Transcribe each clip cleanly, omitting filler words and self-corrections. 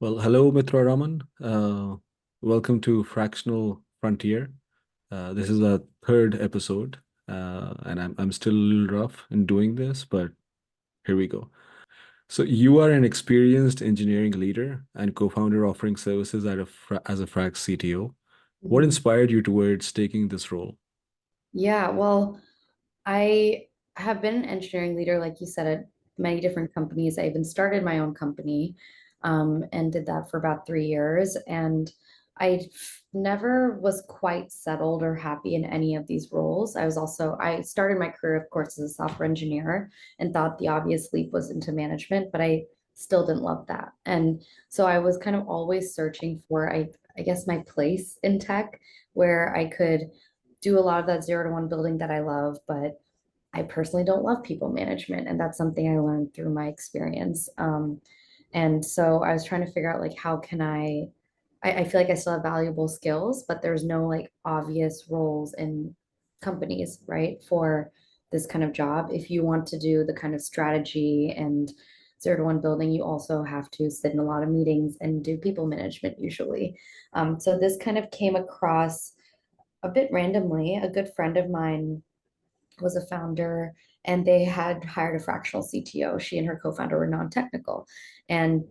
Well, hello, Mitra Raman. Welcome to Fractional Frontier. This is our third episode, and I'm still a little rough in doing this, but here we go. So you are an experienced engineering leader and co-founder offering services as a frac CTO. What Mhm. inspired you towards taking this role? Yeah, well, I have been an engineering leader, like you said, at many different companies. I even started my own company, and did that for about 3 years. And never was quite settled or happy in any of these roles. I started my career, of course, as a software engineer and thought the obvious leap was into management, but I still didn't love that. And so I was kind of always searching for, I guess, my place in tech where I could do a lot of that 0 to 1 building that I love, but I personally don't love people management. And that's something I learned through my experience. And so I was trying to figure out like how can I feel like I still have valuable skills, but there's no like obvious roles in companies, right? For this kind of job. If you want to do the kind of strategy and 0 to 1 building, you also have to sit in a lot of meetings and do people management usually. So this kind of came across a bit randomly. A good friend of mine was a founder and they had hired a fractional CTO. She and her co-founder were non-technical. And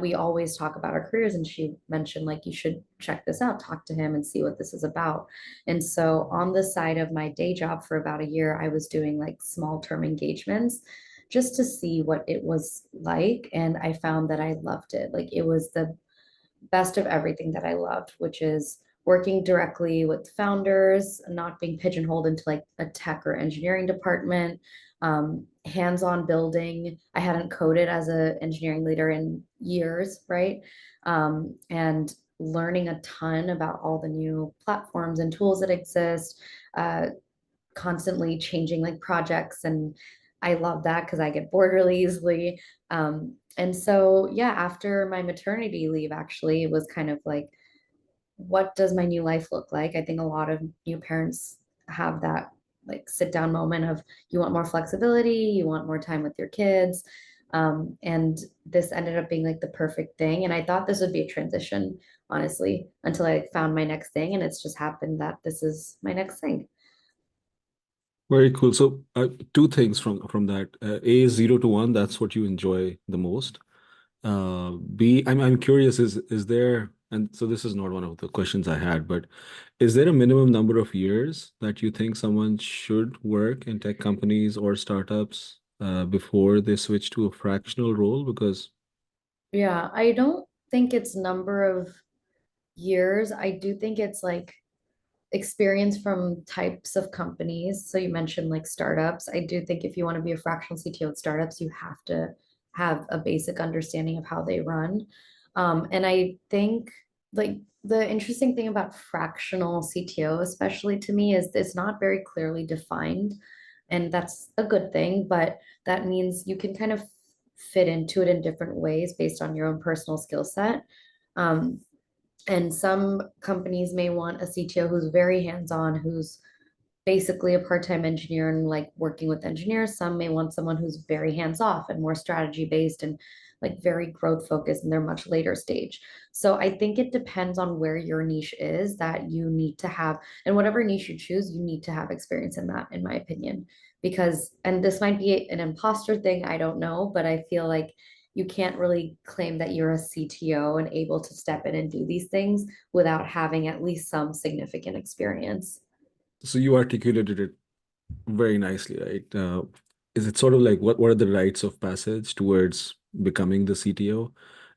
we always talk about our careers and she mentioned like you should check this out, talk to him and see what this is about. And so on the side of my day job for about a year, I was doing like small term engagements just to see what it was like. And I found that I loved it. Like it was the best of everything that I loved, which is working directly with founders, not being pigeonholed into like a tech or engineering department, hands-on building. I hadn't coded as an engineering leader in years, right? And learning a ton about all the new platforms and tools that exist, uh, constantly changing like projects. And I love that because I get bored really easily. And so, yeah, after my maternity leave, actually, it was kind of like, what does my new life look like? I think a lot of new parents have that like sit down moment of you want more flexibility, you want more time with your kids. And this ended up being like the perfect thing. And I thought this would be a transition, honestly, until I found my next thing. And it's just happened that this is my next thing. Very cool. So, two things from that. A is 0 to 1. That's what you enjoy the most. B, I'm curious, is there, and so this is not one of the questions I had, but is there a minimum number of years that you think someone should work in tech companies or startups before they switch to a fractional role? Because Yeah, I don't think it's number of years. I do think it's like experience from types of companies. So you mentioned like startups. I do think if you want to be a fractional CTO at startups, you have to have a basic understanding of how they run. And I think like the interesting thing about fractional CTO, especially to me, is it's not very clearly defined. And that's a good thing, but that means you can kind of fit into it in different ways based on your own personal skill set. Um, and some companies may want a CTO who's very hands-on, who's basically a part-time engineer and like working with engineers. Some may want someone who's very hands-off and more strategy based and like very growth focused and they're much later stage. So I think it depends on where your niche is that you need to have, and whatever niche you choose, you need to have experience in that, in my opinion. Because, and this might be an imposter thing, I don't know, but I feel like you can't really claim that you're a CTO and able to step in and do these things without having at least some significant experience. so you articulated it very nicely, right? Is it sort of like what are the rites of passage towards becoming the CTO?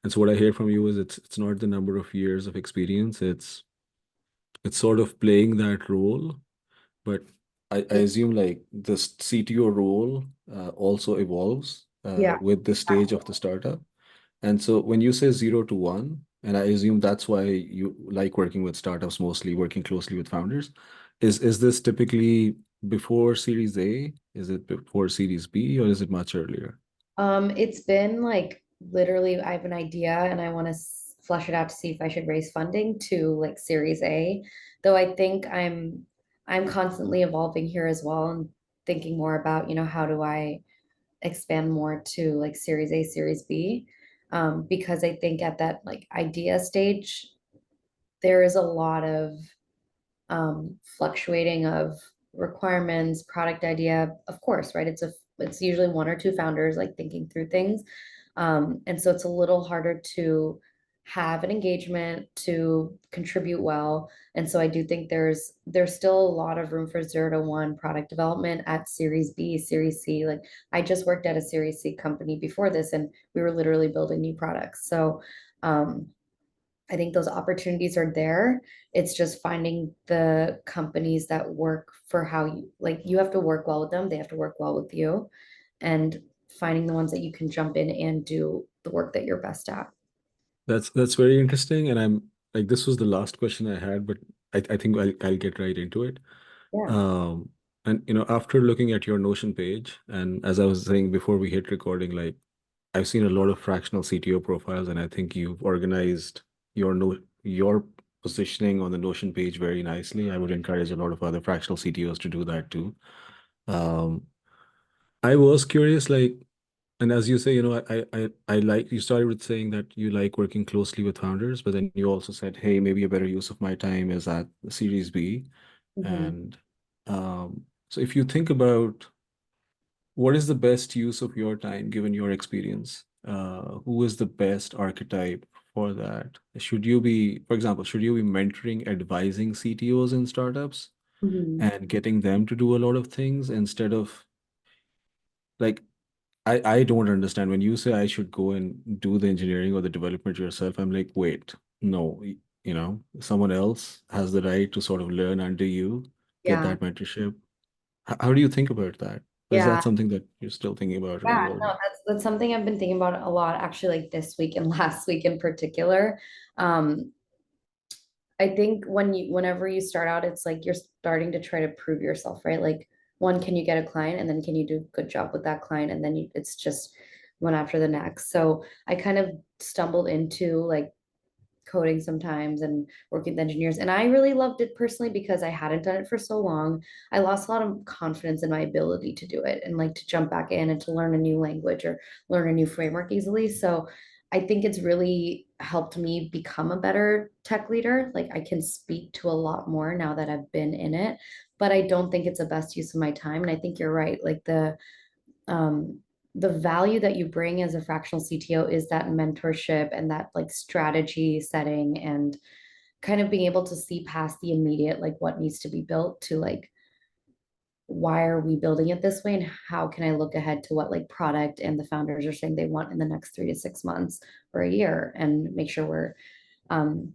And so what I hear from you is it's not the number of years of experience, it's sort of playing that role. But I assume like the CTO role also evolves Yeah, with the stage exactly. of the startup. And so when you say 0 to 1, and I assume that's why you like working with startups, mostly working closely with founders, is this typically before Series A? Is it before Series B, or is it much earlier? It's been like literally, I have an idea and I want to flush it out to see if I should raise funding to like Series A. Though I think I'm constantly evolving here as well and thinking more about, how do I expand more to like Series A, Series B. because I think at that like idea stage, there is a lot of fluctuating of requirements, product idea, of course, right? It's usually one or two founders like thinking through things. And so it's a little harder to have an engagement to contribute well. And so I do think there's still a lot of room for 0 to 1 product development at Series B, Series C. Like I just worked at a Series C company before this, and we were literally building new products. So I think those opportunities are there. It's just finding the companies that work for how you like you have to work well with them, they have to work well with you, and finding the ones that you can jump in and do the work that you're best at. That's very interesting. And I'm like, this was the last question I had, but I think I'll get right into it. Yeah. Um, and after looking at your Notion page, and as I was saying before we hit recording, like I've seen a lot of fractional CTO profiles, and I think you've organized your positioning on the Notion page very nicely. I would encourage a lot of other fractional CTOs to do that too. Um, I was curious, like, and as you say, I like you started with saying that you like working closely with founders, but then you also said, hey, maybe a better use of my time is at the Series B. Mhm. And so if you think about what is the best use of your time given your experience, who is the best archetype for that? Should you be, for example, should you be mentoring, advising CTOs in startups Mhm. and getting them to do a lot of things instead of like I don't understand when you say I should go and do the engineering or the development yourself. I'm like, wait, no, someone else has the right to sort of learn under you, get Yeah. that mentorship. How do you think about that? Is that Yeah. something that you're still thinking about or Yeah. involved No, in? that's something I've been thinking about a lot actually like this week and last week in particular. Um, I think whenever you start out, it's like you're starting to try to prove yourself, right? Like one, can you get a client, and then can you do a good job with that client, and then it's just one after the next. So I kind of stumbled into like coding sometimes and working with engineers. And I really loved it personally because I hadn't done it for so long. I lost a lot of confidence in my ability to do it and like to jump back in and to learn a new language or learn a new framework easily. So I think it's really helped me become a better tech leader. Like I can speak to a lot more now that I've been in it, but I don't think it's the best use of my time. And I think you're right. Like um, the value that you bring as a fractional CTO is that mentorship and that like strategy setting and kind of being able to see past the immediate, like what needs to be built to like, why are we building it this way? And how can I look ahead to what like product and the founders are saying they want in the next 3 to 6 months or a year and make sure we're, um,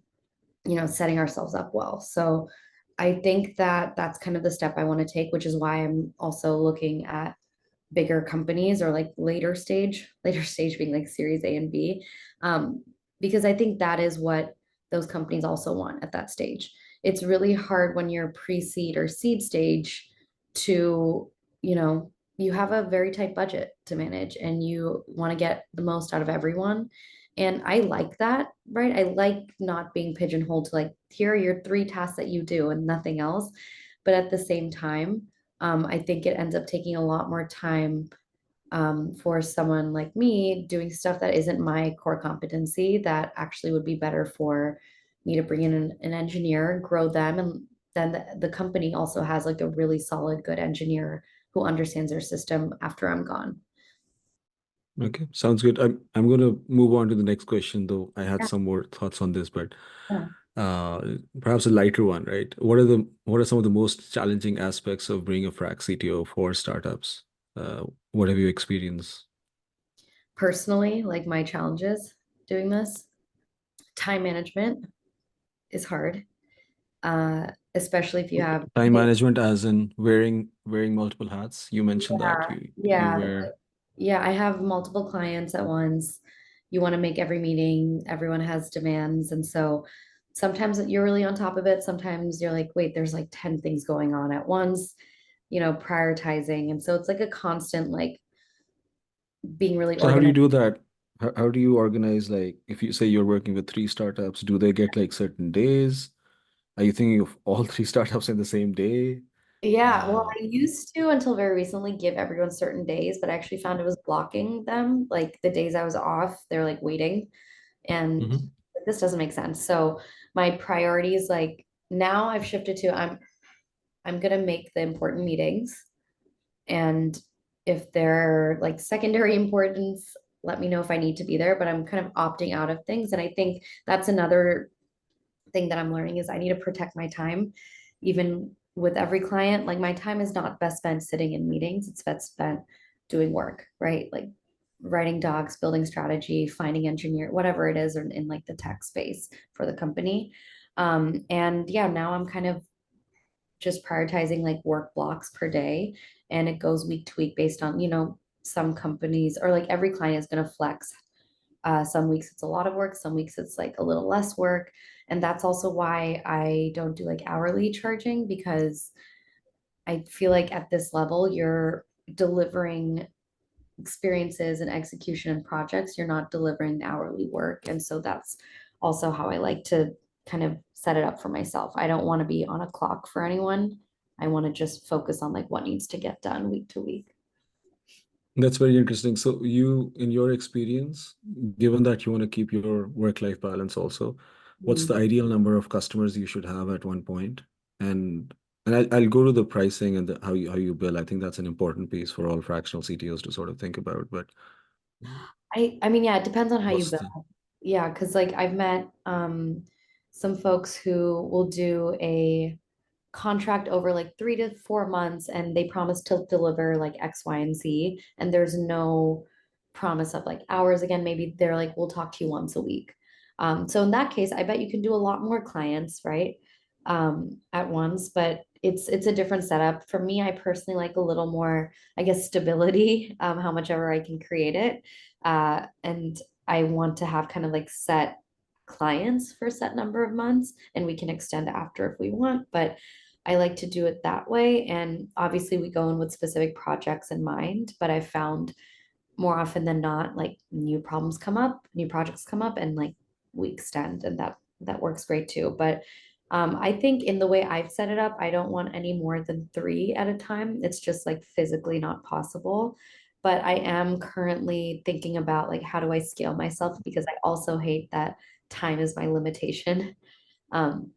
setting ourselves up well. So I think that that's kind of the step I want to take, which is why I'm also looking at bigger companies or like later stage being like series A and B. Um, because I think that is what those companies also want at that stage. It's really hard when you're pre-seed or seed stage to, you have a very tight budget to manage and you want to get the most out of everyone. And I like that, right? I like not being pigeonholed to like, here are your 3 tasks that you do and nothing else. But at the same time, I think it ends up taking a lot more time for someone like me doing stuff that isn't my core competency that actually would be better for me to bring in an engineer, grow them, and then the company also has like a really solid, good engineer who understands their system after I'm gone. Okay, sounds good. I'm gonna move on to the next question, though I had Yeah, some more thoughts on this, but yeah. perhaps a lighter one, right? What are some of the most challenging aspects of being a frac CTO for startups? What have you experienced? Personally, like my challenges doing this, time management is hard, especially if you have Time management, as in wearing multiple hats. You mentioned that yeah, you yeah, wear. yeah. I have multiple clients at once. You want to make every meeting, everyone has demands. And so sometimes you're really on top of it. Sometimes you're like, wait, there's like 10 things going on at once, prioritizing. And so it's like a constant, like being really So how do you organized. do that? How do you organize, like, if you say you're working with 3 startups, do they get like certain days? Are you thinking of all 3 startups in the same day? Yeah, well, Uh, I used to until very recently give everyone certain days, but I actually found it was blocking them. Like the days I was off, they're like waiting, and mhm. this doesn't make sense. So my priorities, like now I've shifted to I'm gonna make the important meetings, and if they're like secondary importance, let me know if I need to be there, but I'm kind of opting out of things. And I think that's another thing that I'm learning is I need to protect my time, even with every client. Like my time is not best spent sitting in meetings, it's best spent doing work, right? Like writing docs, building strategy, finding engineer, whatever it is in like the tech space for the company. And yeah, now I'm kind of just prioritizing like work blocks per day, and it goes week to week based on, some companies or like every client is going to flex. Some weeks it's a lot of work, some weeks it's like a little less work. And that's also why I don't do like hourly charging, because I feel like at this level, you're delivering experiences and execution and projects. You're not delivering hourly work. And so that's also how I like to kind of set it up for myself. I don't want to be on a clock for anyone. I want to just focus on like what needs to get done week to week. That's very interesting. So you, in your experience, given that you want to keep your work-life balance also, what's the Mhm. ideal number of customers you should have at one point? And I'll go to the pricing and how you bill. I think that's an important piece for all fractional CTOs to sort of think about. But I mean, yeah, it depends on how you what's build. the Yeah, because like I've met some folks who will do a contract over like 3 to 4 months, and they promise to deliver like X, Y, and Z, and there's no promise of like hours. Again, maybe they're like, we'll talk to you once a week. So in that case, I bet you can do a lot more clients, right? At once, but it's a different setup. For me, I personally like a little more, I guess, stability, how much ever I can create it. And I want to have kind of like set clients for a set number of months, and we can extend after if we want, but I like to do it that way. And obviously, we go in with specific projects in mind, but I found more often than not, like new problems come up, new projects come up, and like we extend, and that works great too. But I think in the way I've set it up, I don't want any more than three at a time. It's just like physically not possible. But I am currently thinking about like how do I scale myself, because I also hate that time is my limitation. Um,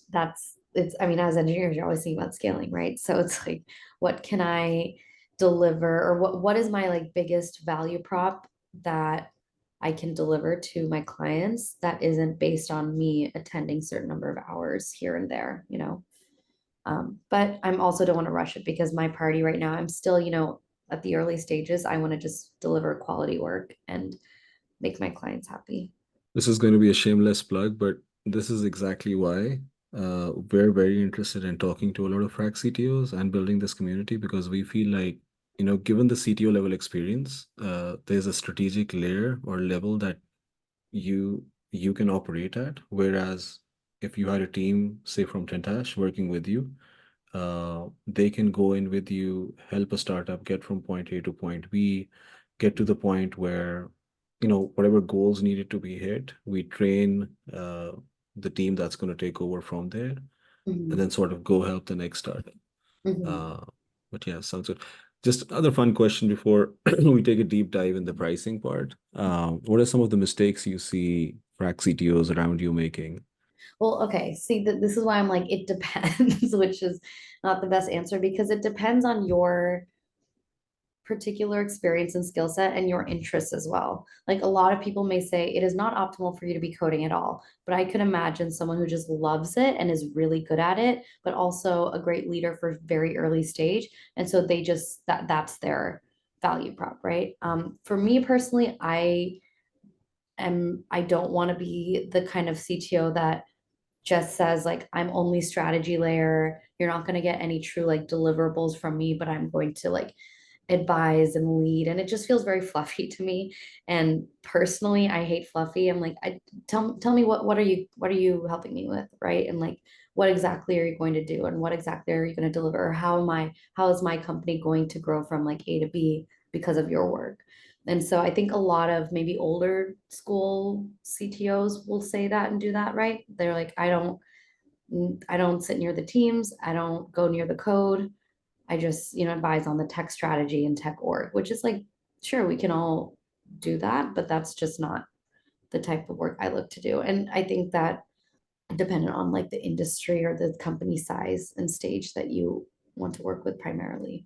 that's it's I mean, as engineers, you're always thinking about scaling, right? So it's like, what can I deliver, or what is my like biggest value prop that I can deliver to my clients that isn't based on me attending certain number of hours here and there. But I'm also don't want to rush it, because my priority right now, I'm still, at the early stages. I want to just deliver quality work and make my clients happy. This is going to be a shameless plug, but this is exactly why we're very interested in talking to a lot of frac CTOs and building this community because we feel like, given the CTO level experience, there's a strategic layer or level that you can operate at. Whereas if you had a team, say from Tentash, working with you, they can go in with you, help a startup get from point A to point B, get to the point where, whatever goals needed to be hit, we train the team that's going to take over from there, and Mhm. then sort of go help the next startup. Mhm. Uh, but yeah, sounds good. Just another fun question before we take a deep dive in the pricing part. What are some of the mistakes you see frac CTOs around you making? Well, okay. See, this is why I'm like, it depends, which is not the best answer, because it depends on your particular experience and skill set and your interests as well. Like a lot of people may say it is not optimal for you to be coding at all, but I could imagine someone who just loves it and is really good at it, but also a great leader for very early stage. And so they just that's their value prop, right? For me personally, I don't want to be the kind of CTO that just says like, I'm only strategy layer. You're not going to get any true like deliverables from me, but I'm going to like advise and lead, and it just feels very fluffy to me. And personally, I hate fluffy. I'm like, tell me what are you helping me with, right? And like, what exactly are you going to do, and what exactly are you going to deliver, or how is my company going to grow from like A to B because of your work? And so I think a lot of maybe older school CTOs will say that and do that, right? They're like, I don't I don't sit near the teams. I don't go near the code. I just, advise on the tech strategy and tech org, which is like, sure, we can all do that, but that's just not the type of work I look to do. And I think that dependent on like the industry or the company size and stage that you want to work with primarily.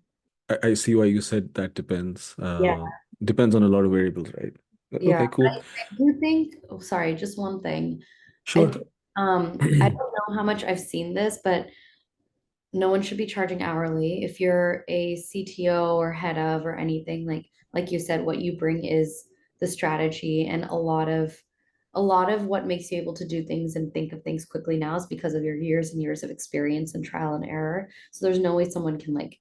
I see why you said that depends. Yeah. Depends on a lot of variables, right? Yeah. Okay, cool. I do think, oh, sorry, just one thing. I Sure. think, I don't know how much I've seen this, but no one should be charging hourly. If you're a CTO or head of or anything, like you said, what you bring is the strategy, and a lot of what makes you able to do things and think of things quickly now is because of your years and years of experience and trial and error. So there's no way someone can like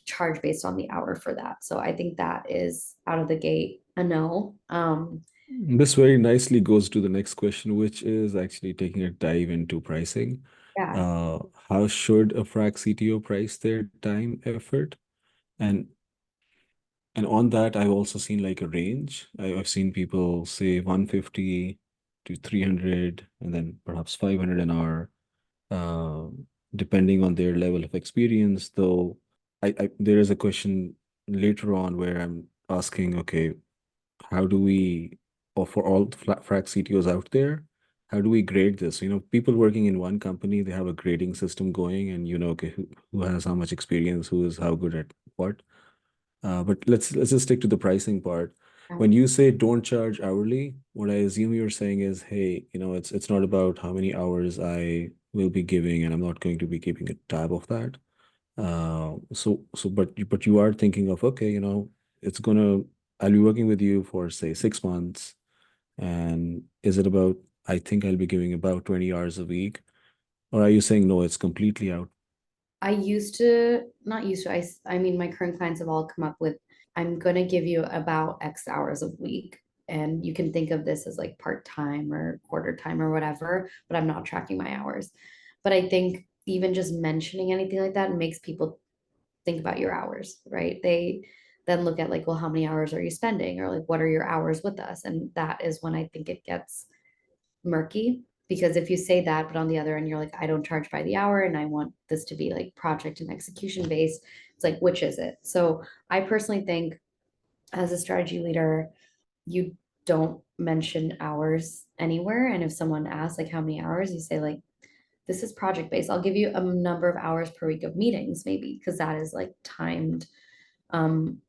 charge based on the hour for that. So I think that is out of the gate a no. This very nicely goes to the next question, which is actually taking a dive into pricing. Yeah. Uh, how should a frac CTO price their time, effort? And and on that, I've also seen like a range. I've seen people say 150 to 300, and then perhaps 500 an hour, uh, depending on their level of experience. Though there is a question later on where I'm asking, okay, how do we, or for all the frac CTOs out there, how do we grade this? People working in one company, they have a grading system going, and okay, who has how much experience, who is how good at what. But let's just stick to the pricing part. When you say don't charge hourly, what I assume you're saying is, hey, it's not about how many hours I will be giving, and I'm not going to be keeping a tab of that. But you are thinking of, okay, it's gonna, I'll be working with you for say 6 months, and is it about, I think I'll be giving about 20 hours a week, or are you saying no, it's completely out? I used to, not used to, I mean, my current clients have all come up with, I'm going to give you about X hours a week. And you can think of this as like part-time or quarter time or whatever, but I'm not tracking my hours. But I think even just mentioning anything like that makes people think about your hours, right? They then look at like, well, how many hours are you spending? Or like, what are your hours with us? And that is when I think it gets murky, because if you say that, but on the other end, you're like, I don't charge by the hour and I want this to be like project and execution based. It's like, which is it? So I personally think as a strategy leader, you don't mention hours anywhere. And if someone asks like how many hours, you say like, this is project based. I'll give you a number of hours per week of meetings, maybe, because that is like timed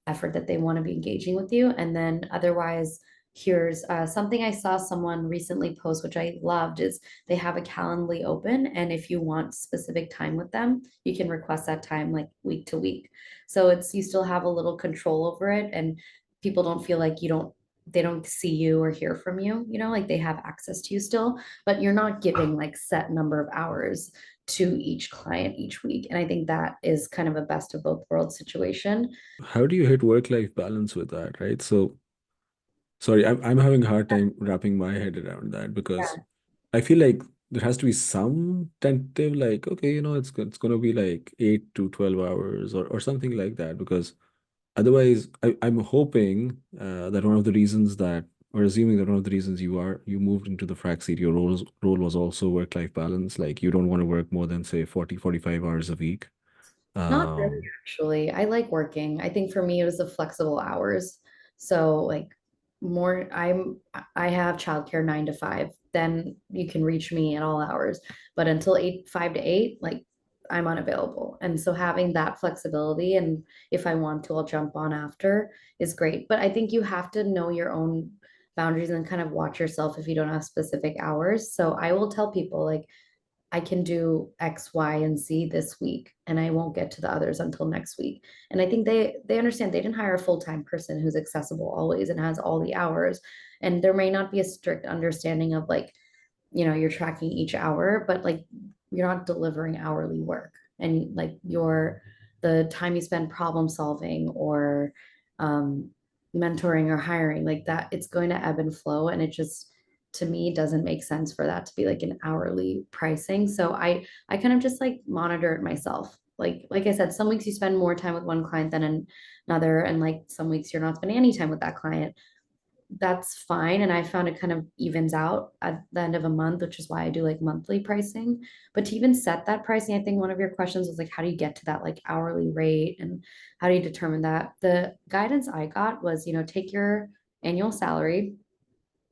effort that they want to be engaging with you. And then otherwise, here's something I saw someone recently post, which I loved, is they have a Calendly open. And if you want specific time with them, you can request that time like week to week. So you still have a little control over it, and people don't feel like they don't see you or hear from you, like they have access to you still, but you're not giving like set number of hours to each client each week. And I think that is kind of a best of both worlds situation. How do you hit work-life balance with that, right? So, sorry, I'm having a hard time wrapping my head around that because Yeah. I feel like there has to be some tentative, like, okay, it's gonna be like 8 to 12 hours or something like that. Because otherwise, I'm hoping that one of the reasons that, or assuming that one of the reasons you moved into the frac CTO role was also work-life balance. Like you don't want to work more than say 40, 45 hours a week. Not really, Um, actually. I like working. I think for me it was the flexible hours. So like I have childcare 9 to 5. Then you can reach me at all hours. But until 5 to 8, like I'm unavailable. And so having that flexibility, and if I want to, I'll jump on after, is great. But I think you have to know your own boundaries and kind of watch yourself if you don't have specific hours. So I will tell people like I can do X, Y, and Z this week, and I won't get to the others until next week. And I think they understand they didn't hire a full-time person who's accessible always and has all the hours. And there may not be a strict understanding of like, you're tracking each hour, but like you're not delivering hourly work. And like the time you spend problem solving or um, mentoring or hiring, like that, it's going to ebb and flow. And it just, to me, doesn't make sense for that to be like an hourly pricing. So I kind of just like monitor it myself. Like I said, some weeks you spend more time with one client than another, and like some weeks you're not spending any time with that client. that's fine. And I found it kind of evens out at the end of a month, which is why I do like monthly pricing. But to even set that pricing, I think one of your questions was like, how do you get to that like hourly rate and how do you determine that? The guidance I got was, take your annual salary,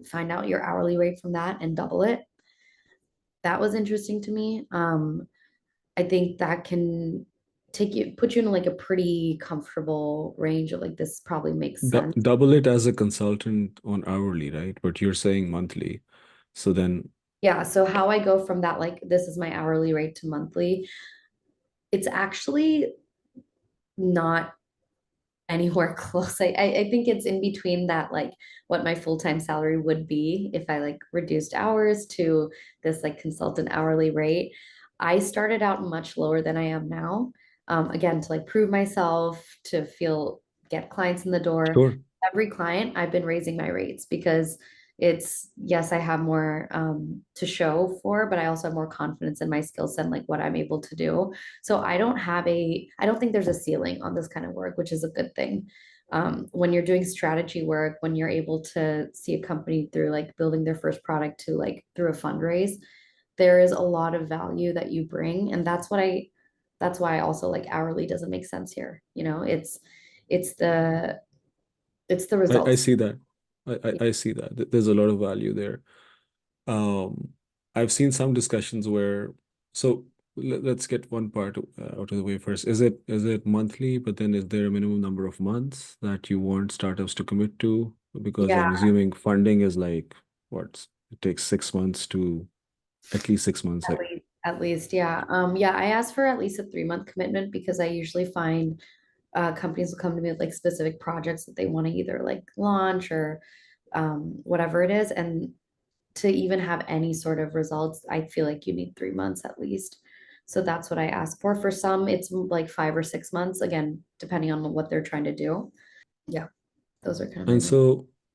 find out your hourly rate from that and double it. That was interesting to me. I think that can put you in like a pretty comfortable range of like, this probably makes sense. Double it as a consultant on hourly, right? But you're saying monthly. So then, Yeah, so how I go from that, like, this is my hourly rate to monthly, it's actually not anywhere close. I think it's in between that, like, what my full-time salary would be if I like reduced hours to this like consultant hourly rate. I started out much lower than I am now. Again, to like prove myself, to get clients in the door. sure. Every client, I've been raising my rates because it's, yes, I have more to show for, but I also have more confidence in my skill set and like what I'm able to do. So I don't think there's a ceiling on this kind of work, which is a good thing. When you're doing strategy work, when you're able to see a company through like building their first product to like through a fundraise, there is a lot of value that you bring. And that's why I also like hourly doesn't make sense here. It's the, it's the I results. see that. I see that. There's a lot of value there. Um, I've seen some discussions where, so let's get one part out of the way first. Is it monthly, but then is there a minimum number of months that you want startups to commit to? Because Yeah, I'm assuming funding is like what? It takes 6 months to at least 6 months. Like, at least, yeah. Yeah, I asked for at least a 3-month commitment because I usually find companies will come to me with like specific projects that they want to either like launch or whatever it is. And to even have any sort of results, I feel like you need 3 months at least. So that's what I ask for. For some, it's like 5 or 6 months, again, depending on what they're trying to do. Yeah, those are kind of my and main.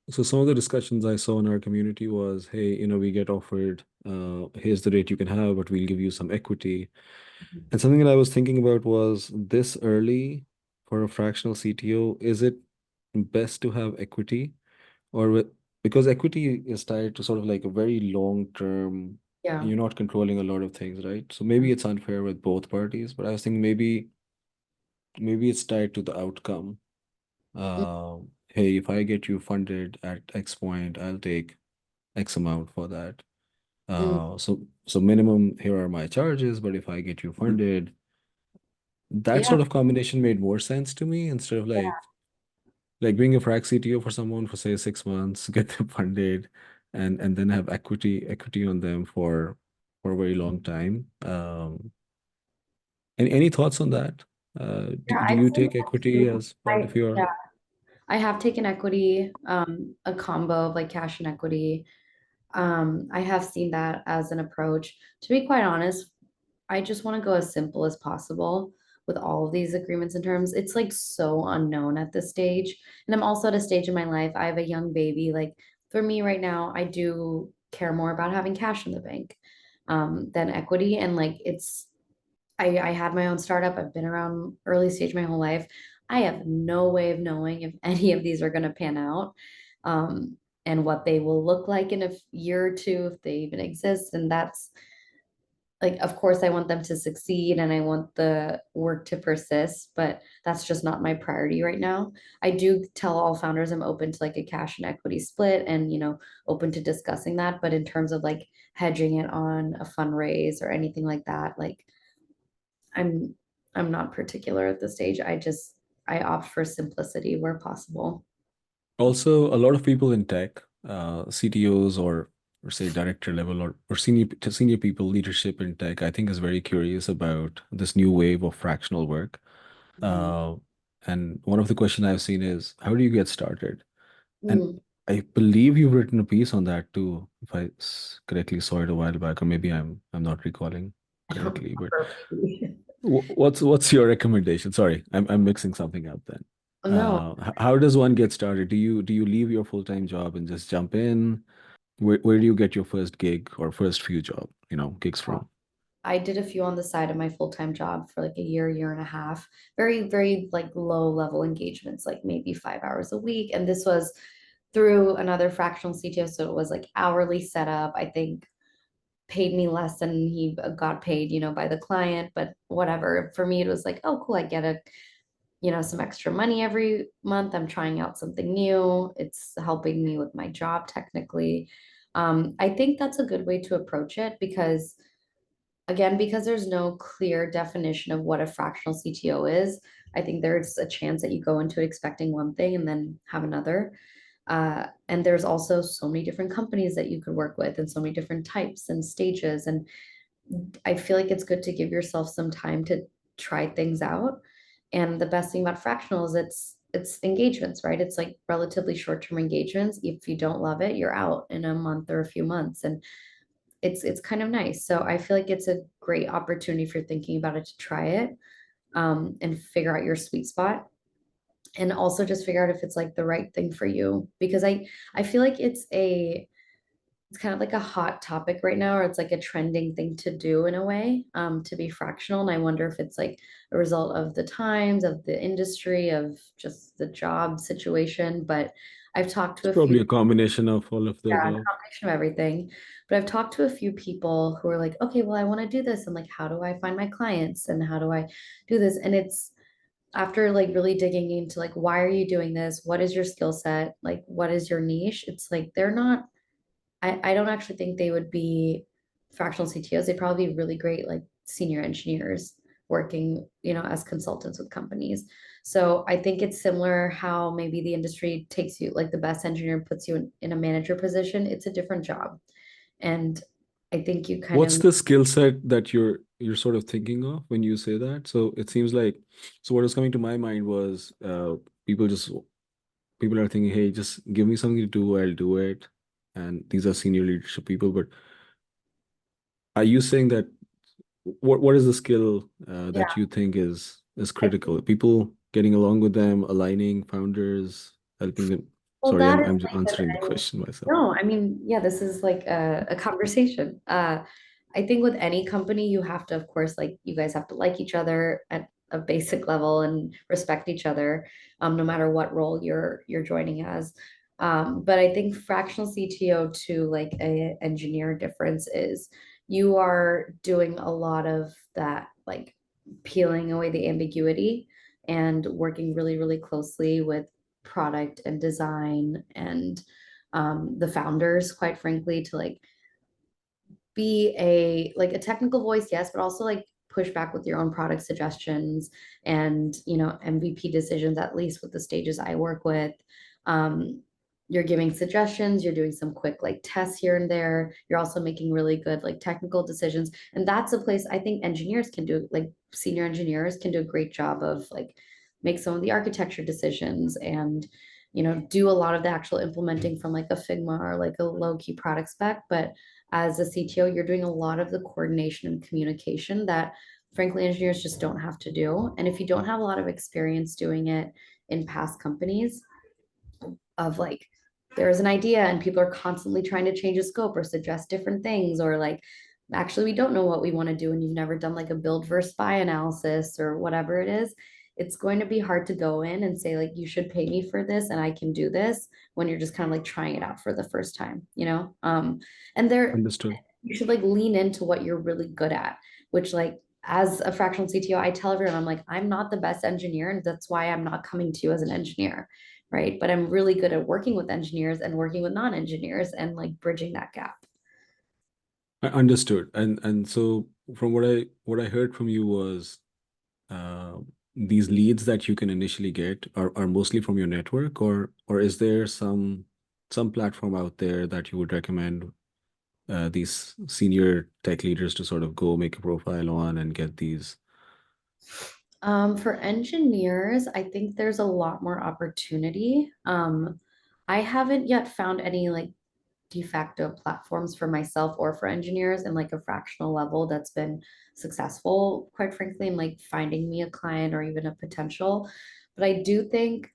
so some of the discussions I saw in our community was, hey, we get offered, here's the rate you can have, but we'll give you some equity. And something that I was thinking about was this early for a fractional CTO, is it best to have equity or because equity is tied to sort of like a very long term, Yeah. and you're not controlling a lot of things, right? So maybe it's unfair with both parties, but I was thinking maybe it's tied to the outcome. Hey, if I get you funded at X point, I'll take X amount for that. Mm, So minimum, here are my charges, but if I get you funded, that yeah. sort of combination made more sense to me instead of like being a frac CTO for someone for say 6 months, get them funded, and then have equity on them for a very long time. Any thoughts on that? Yeah, Do I've you seen take equity as part of yeah, your? I have taken equity, a combo of like cash and equity. I have seen that as an approach. To be quite honest, I just want to go as simple as possible with all of these agreements and terms. It's like so unknown at this stage. And I'm also at a stage in my life, I have a young baby. Like for me right now, I do care more about having cash in the bank than equity. And like I had my own startup. I've been around early stage my whole life. I have no way of knowing if any of these are going to pan out, um, and what they will look like in a year or two, if they even exist. And that's like, of course, I want them to succeed and I want the work to persist, but that's just not my priority right now. I do tell all founders I'm open to like a cash and equity split and, open to discussing that. But in terms of like hedging it on a fundraise or anything like that, like I'm I'm not particular at this stage. I opt for simplicity where possible. Also, a lot of people in tech, CTOs or say director level or senior people leadership in tech, I think is very curious about this new wave of fractional work. Mhm. Uh, and one of the questions I've seen is, how do you get started? And Mm. I believe you've written a piece on that too, if I correctly saw it a while back, or maybe I'm not recalling I don't correctly. But remember. Maybe. what's your recommendation? Sorry, I'm mixing something up then. Oh, no, How does one get started? Do you leave your full-time job and just jump in? Where do you get your first gig or first few gigs from? I did a few on the side of my full-time job for like a year and a half. Very, very like low level engagements, like maybe 5 hours a week. And this was through another fractional CTO. So it was like hourly setup. I think paid me less than he got paid, by the client, but whatever. For me, it was like, oh, cool, I get some extra money every month. I'm trying out something new. It's helping me with my job technically. I think that's a good way to approach it because, again, because there's no clear definition of what a fractional CTO is, I think there's a chance that you go into it expecting one thing and then have another. And there's also so many different companies that you could work with and so many different types and stages. And I feel like it's good to give yourself some time to try things out. And the best thing about fractional is it's engagements, right? It's like relatively short-term engagements. If you don't love it, you're out in a month or a few months. And it's kind of nice. So I feel like it's a great opportunity if you're thinking about it to try it, and figure out your sweet spot. And also just figure out if it's like the right thing for you. Because I feel like it's kind of like a hot topic right now, or it's like a trending thing to do in a way, to be fractional. And I wonder if it's like a result of the times, of the industry, of just the job situation. But I've talked to It's a few, probably a combination of all of the yeah, a above. combination of everything. But I've talked to a few people who are like, okay, well, I want to do this. And like, how do I find my clients? And how do I do this? And it's after like really digging into like, why are you doing this? What is your skill set? Like, what is your niche? It's like they're not I don't actually think they would be fractional CTOs. They'd probably be really great, like senior engineers working, as consultants with companies. So I think it's similar how maybe the industry takes you, like the best engineer puts you in a manager position. It's a different job. And I think you kind What's of, the skill set that you're sort of thinking of when you say that? So it seems like, so what was coming to my mind was people just people are thinking, hey, just give me something to do, I'll do it. And these are senior leadership people. But are you saying that what is the skill yeah, that you think is I, critical? People getting along with them, aligning founders, helping them. well, Sorry, that is I'm just like with answering the any, question myself. no, I mean, yeah, this is like a conversation. I think with any company, you have to, of course, like you guys have to like each other at a basic level and respect each other, no matter what role you're joining as. But I think fractional CTO to like a engineer difference is you are doing a lot of that, like peeling away the ambiguity and working really, really closely with product and design and, the founders, quite frankly, to like be a technical voice, yes, but also like push back with your own product suggestions and MVP decisions, at least with the stages I work with. Um, you're giving suggestions, you're doing some quick like tests here and there. You're also making really good like technical decisions. And that's a place I think engineers can do, like senior engineers can do a great job of like make some of the architecture decisions and do a lot of the actual implementing from like a Figma or like a low key product spec. But as a CTO, you're doing a lot of the coordination and communication that frankly engineers just don't have to do. And if you don't have a lot of experience doing it in past companies, of like there's an idea and people are constantly trying to change the scope or suggest different things, or like actually we don't know what we want to do and you've never done like a build versus buy analysis or whatever it is, it's going to be hard to go in and say like you should pay me for this and I can do this when you're just kind of like trying it out for the first time, and there Understood. you should like lean into what you're really good at, which like as a fractional CTO, I tell everyone, I'm like, I'm not the best engineer, and that's why I'm not coming to you as an engineer, right? But I'm really good at working with engineers and working with non-engineers and like bridging that gap. I understood. And so from what I heard from you was uh, these leads that you can initially get are mostly from your network, or is there some platform out there that you would recommend these senior tech leaders to sort of go make a profile on and get these? For engineers, I think there's a lot more opportunity. I haven't yet found any like de facto platforms for myself or for engineers in like a fractional level that's been successful, quite frankly, in like finding me a client or even a potential. But I do think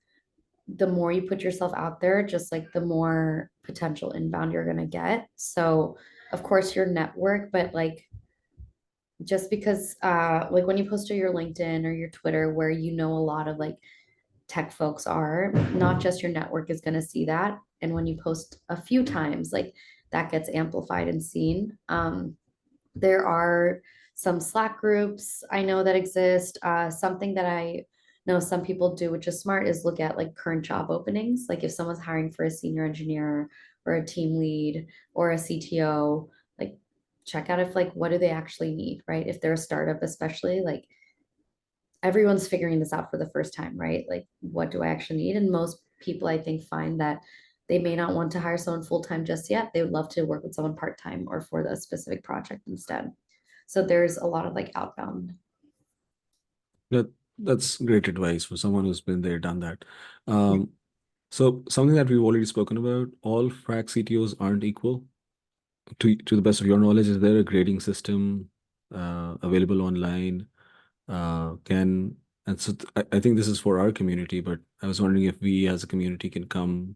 the more you put yourself out there, just like the more potential inbound you're gonna get. So of course your network, but like just because like when you post to your LinkedIn or your Twitter where a lot of like tech folks are. Not just your network is going to see that. And when you post a few times, like that gets amplified and seen. There are some Slack groups I know that exist. Something that I know some people do, which is smart, is look at like current job openings. Like if someone's hiring for a senior engineer or a team lead or a CTO, like check out if like what do they actually need, right? If they're a startup, especially like everyone's figuring this out for the first time, right? Like what do I actually need? And most people I think find that they may not want to hire someone full time just yet. They would love to work with someone part time or for the specific project instead. So there's a lot of like outbound. That that's great advice for someone who's been there, done that. Yeah. Um, so something that we've already spoken about, all frac CTOs aren't equal. To the best of your knowledge, is there a grading system available online? Can and so I think this is for our community, but I was wondering if we as a community can come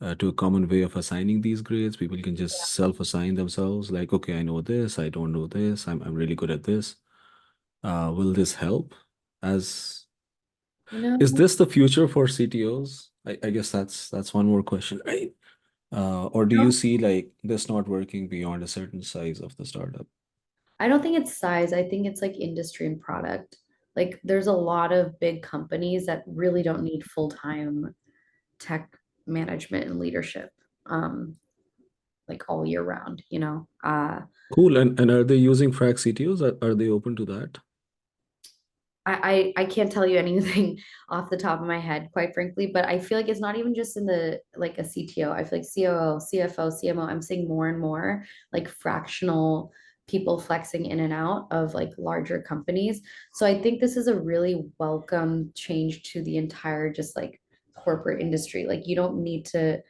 to a common way of assigning these grades. People can just self-assign themselves, like, okay, I know this, I don't know this, I'm really good at this. Will this help? As You is know, this the future for CTOs? I guess that's one more question, right? Or do you see like this not working beyond a certain size of the startup? I don't think it's size. I think it's like industry and product. Like there's a lot of big companies that really don't need full-time tech management and leadership. Like all year round, you know. Cool. And are they using frac CTOs? Are they open to that? I can't tell you anything off the top of my head, quite frankly, but I feel like it's not even just in the like a CTO. I feel like COO, CFO, CMO, I'm seeing more and more like fractional people flexing in and out of like larger companies. So I think this is a really welcome change to the entire just like corporate industry. Like you don't need to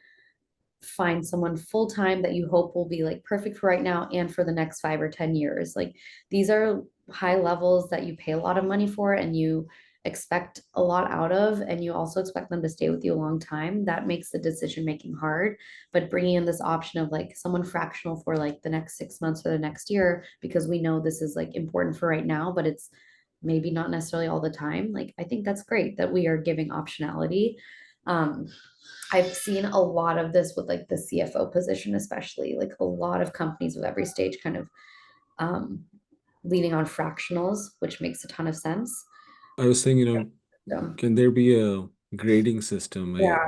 find someone full time that you hope will be like perfect for right now and for the next 5 or 10 years. Like these are high levels that you pay a lot of money for and you expect a lot out of, and you also expect them to stay with you a long time. That makes the decision making hard. But bringing in this option of like someone fractional for like the next 6 months or the next year, because we know this is like important for right now, but it's maybe not necessarily all the time. Like I think that's great that we are giving optionality. Um, I've seen a lot of this with like the CFO position, especially like a lot of companies with every stage kind of um, leaning on fractionals, which makes a ton of sense. I was saying, So, can there be a grading system yeah,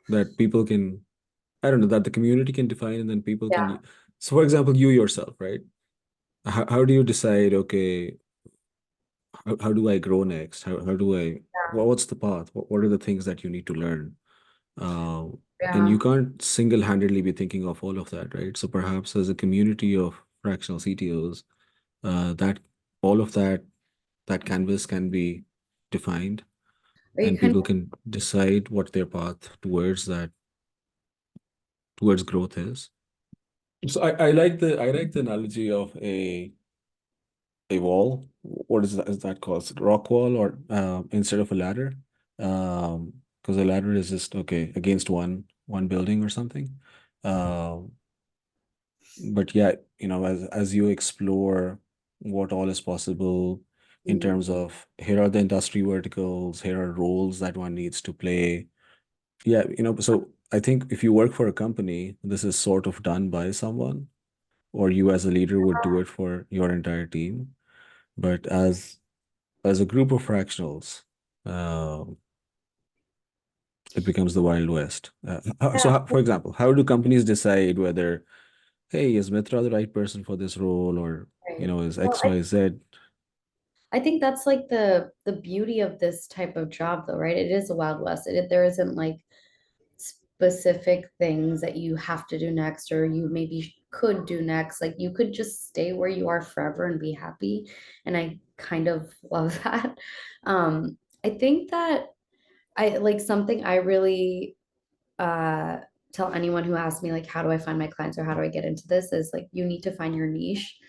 that people can, I don't know, that the community can define and then people can. yeah, So, for example, you yourself, right? How do you decide, okay, how do I grow next? How do I, what's the path? What are the things that you need to learn? Uh, and yeah. you can't single-handedly be thinking of all of that, right? So perhaps as a community of fractional CTOs, that all of that canvas can be defined Are you and kind people of, can decide what their path towards growth is. So I like the analogy of a wall. What is that called? Rock wall or instead of a ladder? Because a ladder is just okay against one building or something. Uh, but yeah, as you explore what all is possible in mm, terms of here are the industry verticals, here are roles that one needs to play. Yeah, so I think if you work for a company, this is sort of done by someone, or you as a leader would do it for your entire team. But as a group of fractionals, uh, it becomes the Wild West. So, yeah, for example, how do companies decide whether, hey, is Mitra the right person for this role, or right. is Well, X, Y, Z? I think that's like the beauty of this type of job though, right? It is a Wild West. There isn't like specific things that you have to do next or you maybe could do next. Like you could just stay where you are forever and be happy. And I kind of love that. I think that I like something I really uh tell anyone who asks me like how do I find my clients or how do I get into this is like you need to find your niche,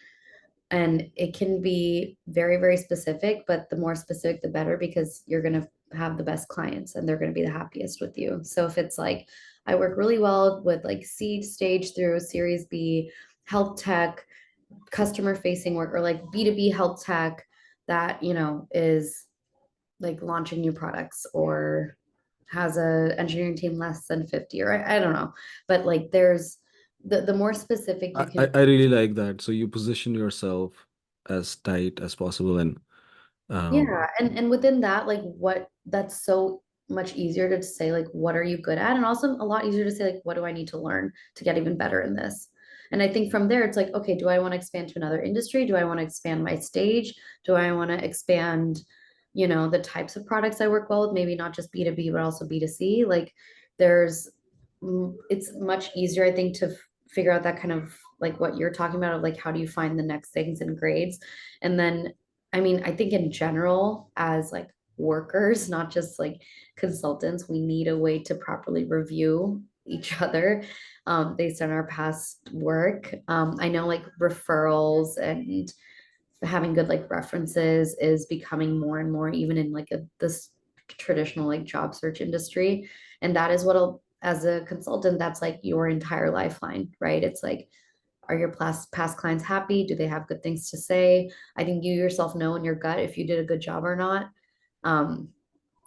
and it can be very very specific, but the more specific the better because you're going to have the best clients and they're going to be the happiest with you. So if it's like I work really well with like seed stage through series B health tech customer facing work, or like B2B health tech that is like launching new products or has a engineering team less than 50, or I don't know. But like there's the more specific you can. I really like that. So you position yourself as tight as possible and Yeah, um and within that, like what that's so much easier to say like what are you good at, and also a lot easier to say like what do I need to learn to get even better in this. And I think from there it's like, okay, do I want to expand to another industry? Do I want to expand my stage? Do I want to expand, the types of products I work well with, maybe not just B2B, but also B2C? Like there's it's much easier, I think, to figure out that kind of like what you're talking about of like how do you find the next things in grades. And then I mean, I think in general, as like workers, not just like consultants, we need a way to properly review each other based on our past work. I know like referrals and having good like references is becoming more and more even in like this traditional like job search industry. And that is as a consultant, that's like your entire lifeline, right? It's like, are your past clients happy? Do they have good things to say? I think you yourself know in your gut if you did a good job or not. Um,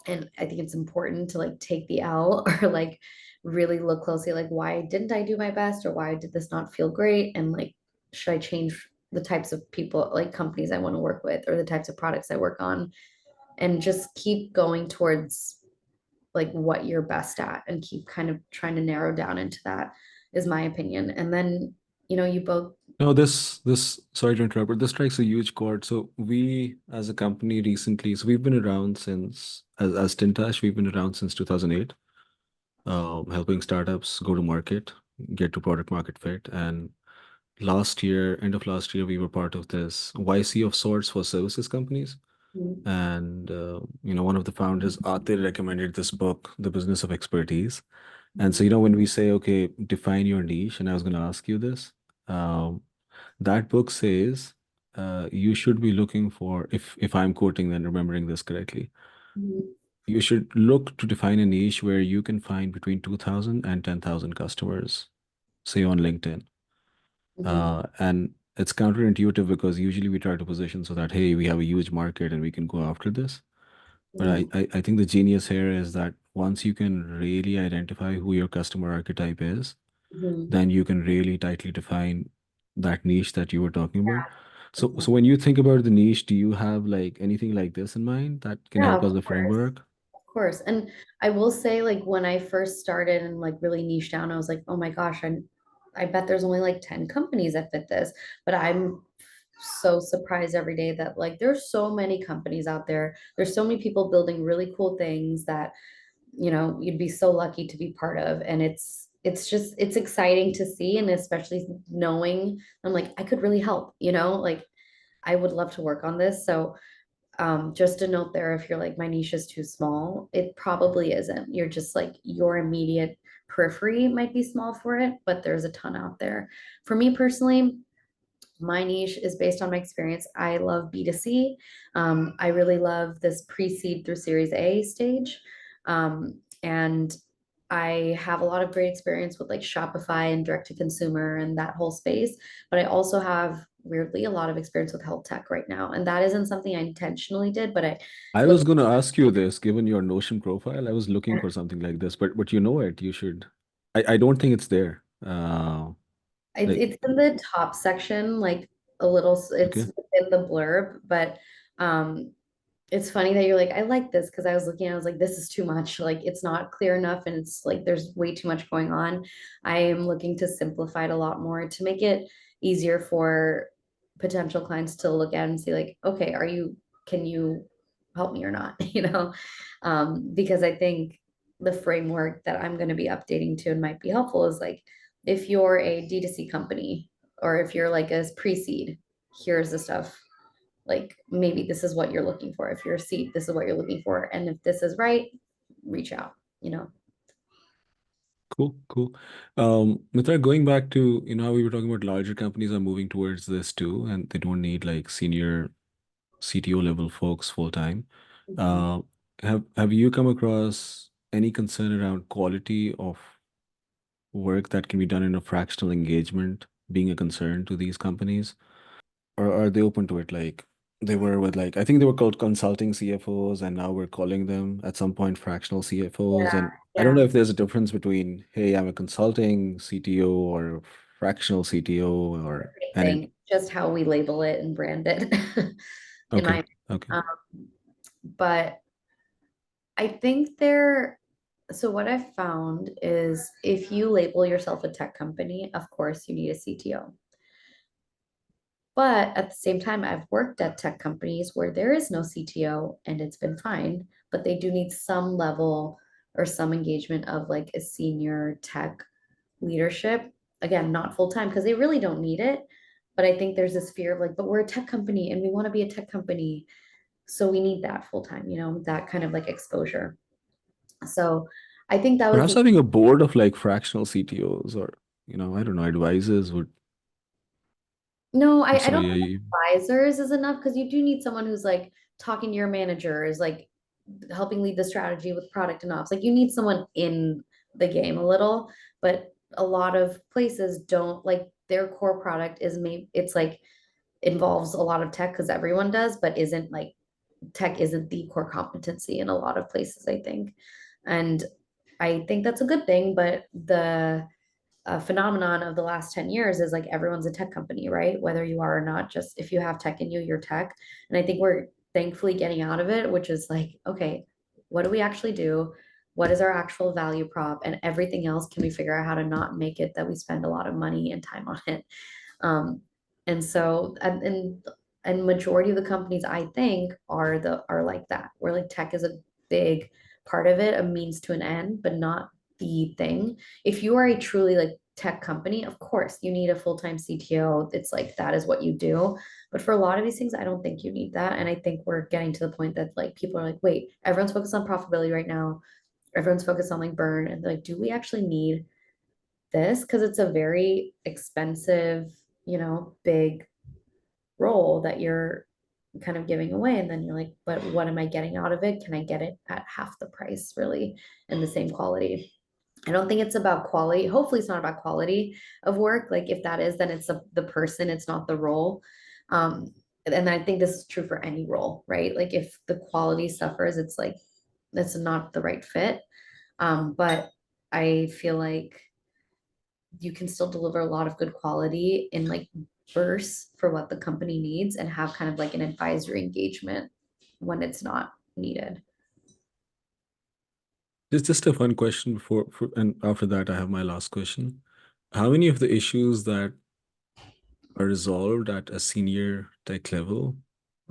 and I think it's important to like take the L or like really look closely like why didn't I do my best, or why did this not feel great, and like should I change the types of people like companies I want to work with or the types of products I work on, and just keep going towards like what you're best at and keep kind of trying to narrow down into that is my opinion. And then you both. no, this sorry to interrupt, but this strikes a huge chord. So we as a company recently, so we've been around since as Tintash, we've been around since 2008, helping startups go to market, get to product market fit. And last year, end of last year, we were part of this YC of sorts for services companies. And one of the founders, Atir, recommended this book, The Business of Expertise. And so, when we say, okay, define your niche, and I was going to ask you this, um, that book says you should be looking for, if I'm quoting and remembering this correctly, Mhm. you should look to define a niche where you can find between 2,000 and 10,000 customers, say on LinkedIn. Mhm. And it's counterintuitive because usually we try to position so that, hey, we have a huge market and we can go after this. But Yeah. I think the genius here is that once you can really identify who your customer archetype is, Mhm. then you can really tightly define that niche that you were talking about. So Exactly. when you think about the niche, do you have like anything like this in mind that can Yeah, help of us a course. framework? Of course. And I will say, like, when I first started and like really niche down, I was like, oh my gosh, I bet there's only like 10 companies that fit this. But I'm so surprised every day that like there's so many companies out there. There's so many people building really cool things that, you'd be so lucky to be part of. And it's exciting to see. And especially knowing I'm like, I could really help, like I would love to work on this. So just a note there, if you're like, my niche is too small, it probably isn't. You're just like, your immediate periphery might be small for it, but there's a ton out there. For me personally, my niche is based on my experience. I love B2C. I really love this pre-seed through Series A stage. And I have a lot of great experience with like Shopify and direct to consumer and that whole space. But I also have weirdly a lot of experience with health tech right now. And that isn't something I intentionally did, but I I look, was going to ask you this, given your Notion profile. I was looking for something like this, but you know it. You should. I don't think it's there. Like, it's in the top section, like a little, it's okay. within the blurb, but um it's funny that you're like, I like this because I was looking, I was like, this is too much. Like, it's not clear enough, and it's like there's way too much going on. I am looking to simplify it a lot more to make it easier for potential clients to look at and see, like, okay, can you help me or not? Because I think the framework that I'm going to be updating to and might be helpful is like, if you're a D2C company or if you're like a pre-seed, here's the stuff, like maybe this is what you're looking for. If you're a seat, this is what you're looking for. And if this is right, reach out, you know. Cool, cool. Mitra, going back to, how we were talking about larger companies are moving towards this too, and they don't need like senior CTO level folks full time. Mhm. Uh, have you come across any concern around quality of work that can be done in a fractional engagement being a concern to these companies? Or are they open to it? Like, They were with like, I think they were called consulting CFOs, and now we're calling them at some point fractional CFOs. Yeah, And I don't yeah, know if there's a difference between, hey, I'm a consulting CTO or fractional CTO or same an thing. Just how we label it and brand it, in okay, my okay. um, but I think there, so what I've found is if you label yourself a tech company, of course you need a CTO. But at the same time, I've worked at tech companies where there is no CTO and it's been fine, but they do need some level or some engagement of like a senior tech leadership. Again, not full time because they really don't need it. But I think there's this fear of like, but we're a tech company and we want to be a tech company. So we need that full time, that kind of like exposure. So I think that was Perhaps the having a board of like fractional CTOs or, I don't know, advisors no, I don't sorry, think advisors is enough because you do need someone who's like talking to your managers, like helping lead the strategy with product and ops. Like you need someone in the game a little, but a lot of places don't like their core product is maybe it's like involves a lot of tech because everyone does, but isn't like tech isn't the core competency in a lot of places, I think. And I think that's a good thing, but the phenomenon of the last 10 years is like everyone's a tech company, right? Whether you are or not, just if you have tech in you, you're tech. And I think we're thankfully getting out of it, which is like, okay, what do we actually do? What is our actual value prop? And everything else, can we figure out how to not make it that we spend a lot of money and time on it? Um, and so, and majority of the companies I think are like that, where like tech is a big part of it, a means to an end, but not the thing. If you are a truly like tech company, of course you need a full-time CTO. It's like that is what you do. But for a lot of these things, I don't think you need that. And I think we're getting to the point that like people are like, wait, everyone's focused on profitability right now. Everyone's focused on like burn. And they're like, do we actually need this? Because it's a very expensive, big role that you're kind of giving away. And then you're like, but what am I getting out of it? Can I get it at half the price, really, and the same quality? I don't think it's about quality. Hopefully, it's not about quality of work. Like, if that is, then it's the person, it's not the role. And I think this is true for any role, right? Like, if the quality suffers, it's like that's not the right fit. But I feel like you can still deliver a lot of good quality in like bursts for what the company needs and have kind of like an advisory engagement when it's not needed. just a fun question and after that I have my last question. How many of the issues that are resolved at a senior tech level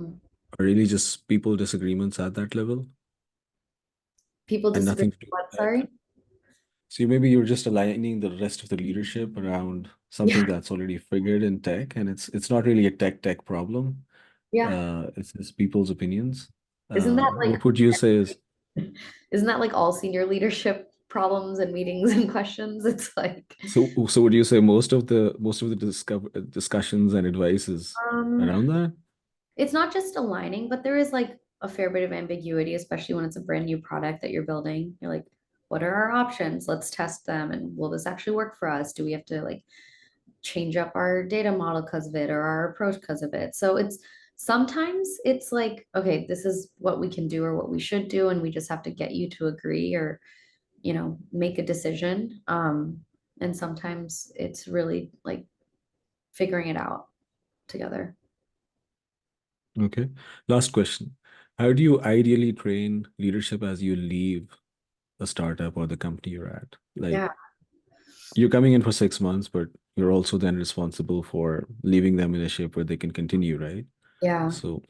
Mm. are really just people disagreements at that level People and disagree nothing to with do with what, tech? sorry? So maybe you're just aligning the rest of the leadership around Yeah, something that's already figured in tech, and it's not really a tech problem. yeah. It's just people's opinions. Isn't that like What would you say is isn't that like all senior leadership problems and meetings and questions? It's like so? Would you say most of the discussions and advice is um around that? it's not just aligning, but there is like a fair bit of ambiguity, especially when it's a brand new product that you're building. You're like, what are our options? Let's test them. And will this actually work for us? Do we have to like change up our data model because of it or our approach because of it? So it's sometimes it's like, okay, this is what we can do or what we should do, and we just have to get you to agree or, make a decision. And sometimes it's really like figuring it out together. Okay. Last question. How do you ideally train leadership as you leave the startup or the company you're at? Like Yeah, you're coming in for 6 months, but you're also then responsible for leaving them in a shape where they can continue, right? yeah. So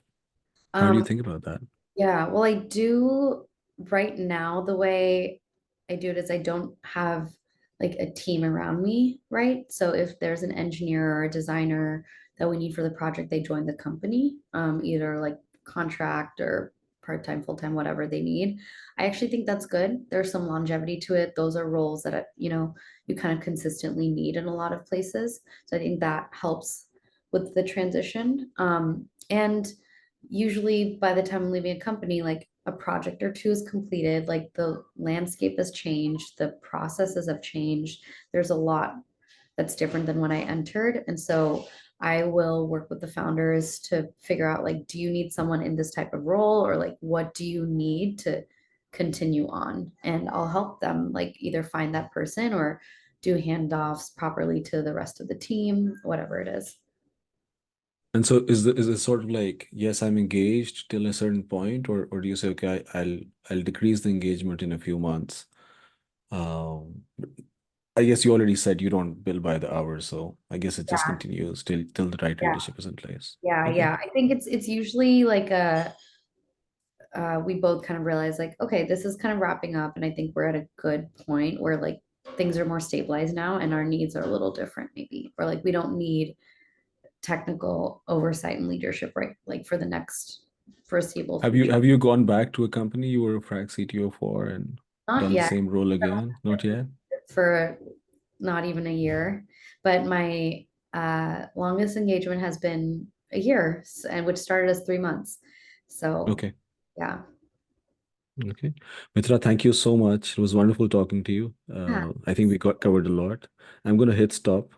how do you Um, think about that? Yeah, well, I do right now, the way I do it is I don't have like a team around me, right? So if there's an engineer or a designer that we need for the project, they join the company, either like contract or part-time, full-time, whatever they need. I actually think that's good. There's some longevity to it. Those are roles that, you kind of consistently need in a lot of places. So I think that helps with the transition. And usually by the time I'm leaving a company, like a project or two is completed, like the landscape has changed, the processes have changed. There's a lot that's different than when I entered. And so I will work with the founders to figure out like, do you need someone in this type of role, or like, what do you need to continue on? And I'll help them like either find that person or do handoffs properly to the rest of the team, whatever it is. And so is it sort of like, yes, I'm engaged till a certain point, or do you say, okay, I'll decrease the engagement in a few months? Um, I guess you already said you don't bill by the hour, so I guess it just Yeah, continues till the right yeah, leadership is in place. yeah, Okay. yeah. I think it's usually like a we both kind of realize like, okay, this is kind of wrapping up, and I think we're at a good point where like things are more stabilized now and our needs are a little different maybe, or like we don't need technical oversight and leadership right like for the next foreseeable future. Have you gone back to a company you were a frac CTO for and Not done the yet, same role again? Not yet? for not even a year, but my longest engagement has been a year, and which started as 3 months. So Okay. yeah. Okay. Mitra, thank you so much. It was wonderful talking to you. Yeah. I think we got covered a lot. I'm going to hit stop